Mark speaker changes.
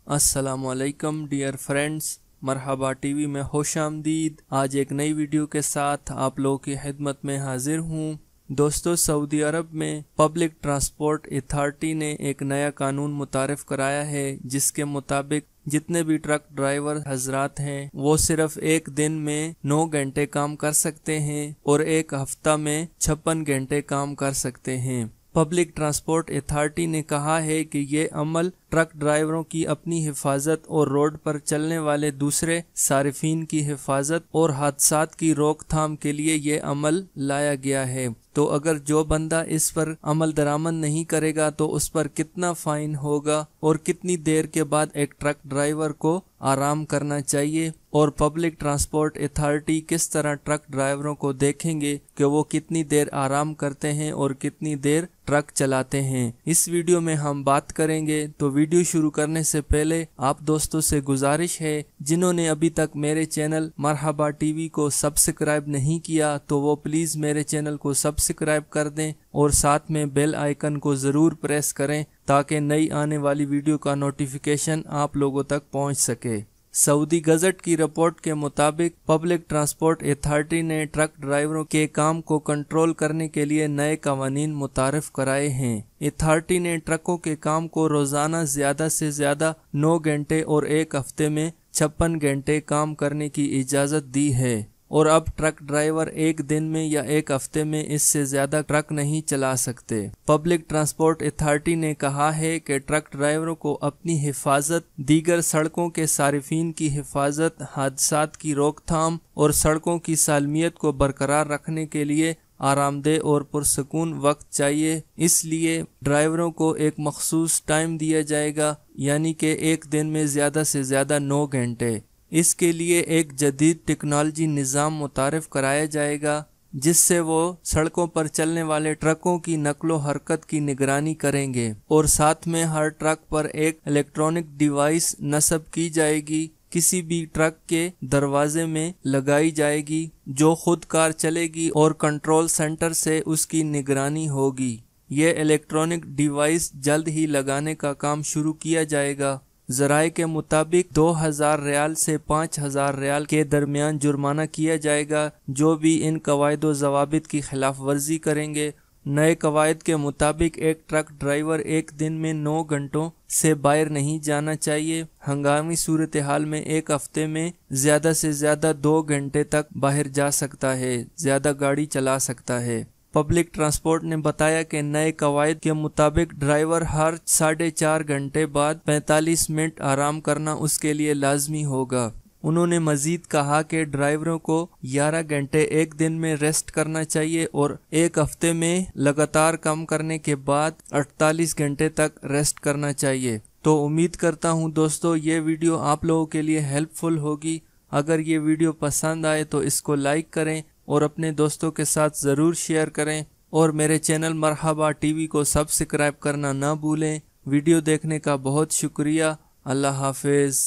Speaker 1: अस्सलाम वालेकुम dear friends, मरहबा TV में खुश आमदीद। आज एक नई वीडियो के साथ आप लोगों की खिदमत में हाजिर हूँ। दोस्तों, सऊदी अरब में पब्लिक ट्रांसपोर्ट अथॉरिटी ने एक नया कानून मुतारिफ कराया है, जिसके मुताबिक जितने भी ट्रक ड्राइवर हजरात हैं वो सिर्फ एक दिन में 9 घंटे काम कर सकते हैं और एक हफ्ता में 56 घंटे काम कर सकते हैं। पब्लिक ट्रांसपोर्ट अथॉरिटी ने कहा है कि ये अमल ट्रक ड्राइवरों की अपनी हिफाजत और रोड पर चलने वाले दूसरे सारिफीन की हिफाजत और हादसात की रोकथाम के लिए ये अमल लाया गया है। तो अगर जो बंदा इस पर अमल दरामद नहीं करेगा तो उस पर कितना फाइन होगा और कितनी देर के बाद एक ट्रक ड्राइवर को आराम करना चाहिए, और पब्लिक ट्रांसपोर्ट अथॉरिटी किस तरह ट्रक ड्राइवरों को देखेंगे कि वो कितनी देर आराम करते हैं और कितनी देर ट्रक चलाते हैं, इस वीडियो में हम बात करेंगे। तो वीडियो शुरू करने से पहले आप दोस्तों से गुजारिश है, जिन्होंने अभी तक मेरे चैनल मरहबा टीवी को सब्सक्राइब नहीं किया तो वो प्लीज मेरे चैनल को सब्सक्राइब कर दें और साथ में बेल आइकन को जरूर प्रेस करें ताकि नई आने वाली वीडियो का नोटिफिकेशन आप लोगों तक पहुंच सके। सऊदी गजट की रिपोर्ट के मुताबिक पब्लिक ट्रांसपोर्ट अथॉरिटी ने ट्रक ड्राइवरों के काम को कंट्रोल करने के लिए नए कवानीन मुतारिफ कराए हैं। अथॉरिटी ने ट्रकों के काम को रोजाना ज्यादा से ज्यादा 9 घंटे और एक हफ्ते में 56 घंटे काम करने की इजाजत दी है, और अब ट्रक ड्राइवर एक दिन में या एक हफ्ते में इससे ज्यादा ट्रक नहीं चला सकते। पब्लिक ट्रांसपोर्ट अथॉरिटी ने कहा है कि ट्रक ड्राइवरों को अपनी हिफाजत, दीगर सड़कों के सारिफीन की हिफाजत, हादसात की रोकथाम और सड़कों की सालमियत को बरकरार रखने के लिए आरामदेह और पुरसकून वक्त चाहिए। इसलिए ड्राइवरों को एक मखसूस टाइम दिया जाएगा, यानी कि एक दिन में ज्यादा से ज्यादा 9 घंटे। इसके लिए एक जदीद टेक्नोलॉजी निज़ाम मुतारिफ कराया जाएगा, जिससे वो सड़कों पर चलने वाले ट्रकों की नकलो हरकत की निगरानी करेंगे, और साथ में हर ट्रक पर एक इलेक्ट्रॉनिक डिवाइस नस्ब की जाएगी, किसी भी ट्रक के दरवाजे में लगाई जाएगी, जो खुद कार चलेगी और कंट्रोल सेंटर से उसकी निगरानी होगी। ये इलेक्ट्रॉनिक डिवाइस जल्द ही लगाने का काम शुरू किया जाएगा। ज़राए के मुताबिक 2000 रियाल से 5000 रियाल के दरमियान जुर्माना किया जाएगा जो भी इन कवायद व ज़वाबित की खिलाफ वर्जी करेंगे। नए कवायद के मुताबिक एक ट्रक ड्राइवर एक दिन में 9 घंटों से बाहर नहीं जाना चाहिए। हंगामी सूरत हाल में एक हफ्ते में ज्यादा से ज्यादा 2 घंटे तक बाहर जा सकता है, ज्यादा गाड़ी चला सकता है। पब्लिक ट्रांसपोर्ट ने बताया कि नए कवायद के मुताबिक ड्राइवर हर 4.5 घंटे बाद 45 मिनट आराम करना उसके लिए लाजमी होगा। उन्होंने मजीद कहा कि ड्राइवरों को 11 घंटे एक दिन में रेस्ट करना चाहिए और एक हफ्ते में लगातार काम करने के बाद 48 घंटे तक रेस्ट करना चाहिए। तो उम्मीद करता हूँ दोस्तों ये वीडियो आप लोगों के लिए हेल्पफुल होगी। अगर ये वीडियो पसंद आए तो इसको लाइक करें और अपने दोस्तों के साथ ज़रूर शेयर करें, और मेरे चैनल मरहबा टीवी को सब्सक्राइब करना ना भूलें। वीडियो देखने का बहुत शुक्रिया। अल्लाह हाफिज़।